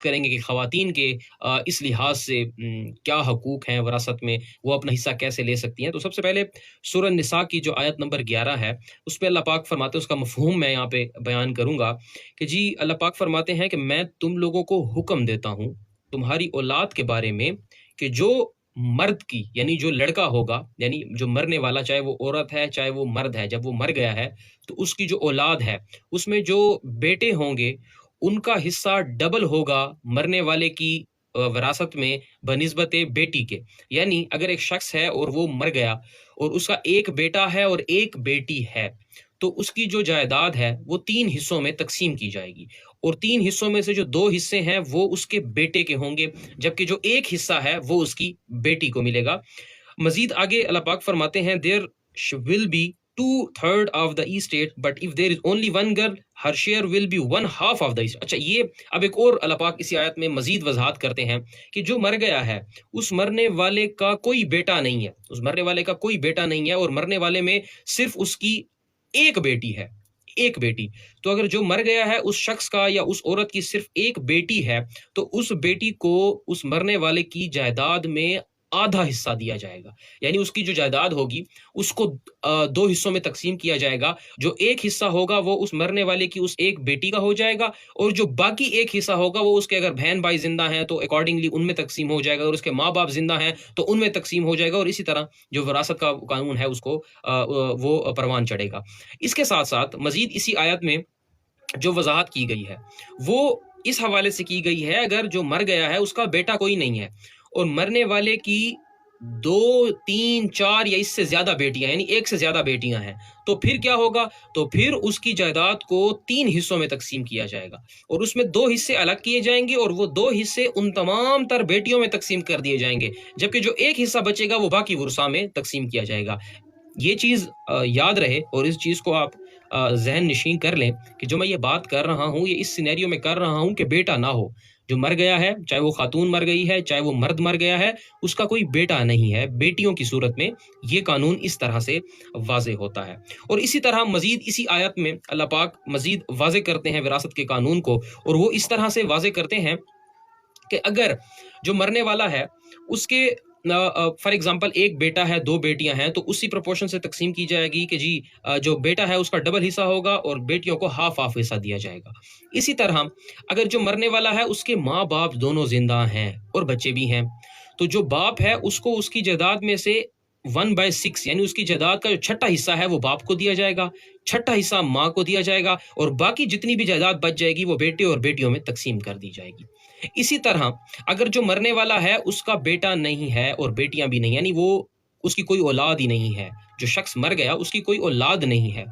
کریں گے کہ خواتین کے اس لحاظ سے کیا حقوق ہیں وراثت میں، وہ اپنا حصہ کیسے لے سکتی ہیں۔ تو سب سے پہلے سورہ النساء کی جو آیت نمبر 11 ہے، اس پہ اللہ پاک فرماتے ہیں، اس کا مفہوم میں یہاں پہ بیان کروں گا کہ جی اللہ پاک فرماتے ہیں کہ میں تم لوگوں کو حکم دیتا ہوں تمہاری اولاد کے بارے میں کہ جو مرد کی، یعنی جو لڑکا ہوگا، یعنی جو مرنے والا، چاہے وہ عورت ہے چاہے وہ مرد ہے، جب وہ مر گیا ہے تو اس کی جو اولاد ہے اس میں جو بیٹے ہوں گے ان کا حصہ ڈبل ہوگا مرنے والے کی وراثت میں بنسبت بیٹی کے۔ یعنی اگر ایک شخص ہے اور وہ مر گیا اور اس کا ایک بیٹا ہے اور ایک بیٹی ہے، تو اس کی جو جائیداد ہے وہ 3 حصوں میں تقسیم کی جائے گی، اور 3 حصوں میں سے جو 2 حصے ہیں وہ اس کے بیٹے کے ہوں گے، جبکہ جو ایک حصہ ہے وہ اس کی بیٹی کو ملے گا۔ مزید آگے اللہ پاک فرماتے ہیں دیر will be 2/3 of the estate but if there is only one girl her share will be 1/2 of the estate۔ اچھا، یہ اب ایک اور اللہ پاک اسی آیت میں مزید وضاحت کرتے ہیں کہ جو مر گیا ہے اس مرنے والے کا کوئی بیٹا نہیں ہے، اس مرنے والے کا کوئی بیٹا نہیں ہے، اور مرنے والے میں صرف اس کی ایک بیٹی ہے، ایک بیٹی۔ تو اگر جو مر گیا ہے اس شخص کا یا اس عورت کی صرف ایک بیٹی ہے تو اس بیٹی کو اس مرنے والے کی جائیداد میں آدھا حصہ دیا جائے گا، یعنی اس کی جو جائیداد ہوگی اس کو 2 حصوں میں تقسیم کیا جائے گا۔ جو ایک حصہ ہوگا وہ اس مرنے والے کی اس ایک بیٹی کا ہو جائے گا، اور جو باقی ایک حصہ ہوگا وہ اس کے اگر بہن بھائی زندہ ہیں تو اکارڈنگلی ان میں تقسیم ہو جائے گا، اور اس کے ماں باپ زندہ ہیں تو ان میں تقسیم ہو جائے گا، اور اسی طرح جو وراثت کا قانون ہے اس کو وہ پروان چڑھے گا۔ اس کے ساتھ ساتھ مزید اسی آیت میں جو وضاحت کی گئی ہے وہ اس حوالے سے کی گئی ہے اگر جو مر گیا ہے اس کا بیٹا کوئی نہیں ہے اور مرنے والے کی 2 3 4 یا اس سے زیادہ بیٹیاں، یعنی ایک سے زیادہ بیٹیاں ہیں، تو پھر کیا ہوگا؟ تو پھر اس کی جائیداد کو 3 حصوں میں تقسیم کیا جائے گا، اور اس میں 2 حصے الگ کیے جائیں گے اور وہ 2 حصے ان تمام تر بیٹیوں میں تقسیم کر دیے جائیں گے، جبکہ جو ایک حصہ بچے گا وہ باقی ورثاء میں تقسیم کیا جائے گا۔ یہ چیز یاد رہے اور اس چیز کو آپ ذہن نشین کر لیں کہ جو میں یہ بات کر رہا ہوں یہ اس سینیریو میں کر رہا ہوں کہ بیٹا نہ ہو۔ جو مر گیا ہے، چاہے وہ خاتون مر گئی ہے چاہے وہ مرد مر گیا ہے، اس کا کوئی بیٹا نہیں ہے۔ بیٹیوں کی صورت میں یہ قانون اس طرح سے واضح ہوتا ہے، اور اسی طرح مزید اسی آیت میں اللہ پاک مزید واضح کرتے ہیں وراثت کے قانون کو، اور وہ اس طرح سے واضح کرتے ہیں کہ اگر جو مرنے والا ہے اس کے فار ایگزامپل ایک بیٹا ہے 2 بیٹیاں ہیں تو اسی پروپورشن سے تقسیم کی جائے گی کہ جی جو بیٹا ہے اس کا ڈبل حصہ ہوگا اور بیٹیوں کو ہاف حصہ دیا جائے گا۔ اسی طرح اگر جو مرنے والا ہے اس کے ماں باپ دونوں زندہ ہیں اور بچے بھی ہیں، تو جو باپ ہے اس کو اس کی جائیداد میں سے 1/6 یعنی اس کی جائیداد کا جو چھٹا حصہ ہے وہ باپ کو دیا جائے گا، چھٹا حصہ ماں کو دیا جائے گا، اور باقی جتنی بھی جائیداد بچ جائے گی وہ بیٹے اور بیٹیوں میں تقسیم کر دی جائے گی۔ اسی طرح اگر جو مرنے والا ہے اس کا بیٹا نہیں ہے اور بیٹیاں بھی نہیں، یعنی وہ اس کی کوئی اولاد ہی نہیں ہے، جو شخص مر گیا اس کی کوئی اولاد نہیں ہے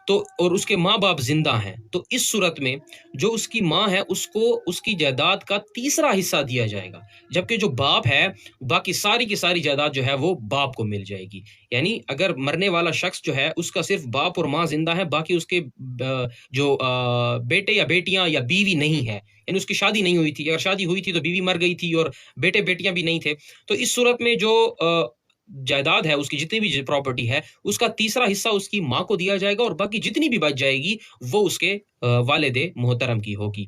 تو اور اس کے ماں باپ زندہ ہیں، تو اس صورت میں جو اس کی ماں ہے اس کو اس کی جائیداد کا تیسرا حصہ دیا جائے گا، جبکہ جو باپ ہے باقی ساری کی ساری جائیداد جو ہے وہ باپ کو مل جائے گی۔ یعنی اگر مرنے والا شخص جو ہے اس کا صرف باپ اور ماں زندہ ہے، باقی اس کے جو بیٹے یا بیٹیاں یا بیوی نہیں ہے، یعنی اس کی شادی نہیں ہوئی تھی، اگر شادی ہوئی تھی تو بیوی مر گئی تھی اور بیٹے بیٹیاں بھی نہیں تھے، تو اس صورت میں جو جائیداد ہے اس کی جتنی بھی پراپرٹی ہے اس کا تیسرا حصہ اس کی ماں کو دیا جائے گا، اور باقی جتنی بھی بچ جائے گی وہ اس کے والد محترم کی ہوگی۔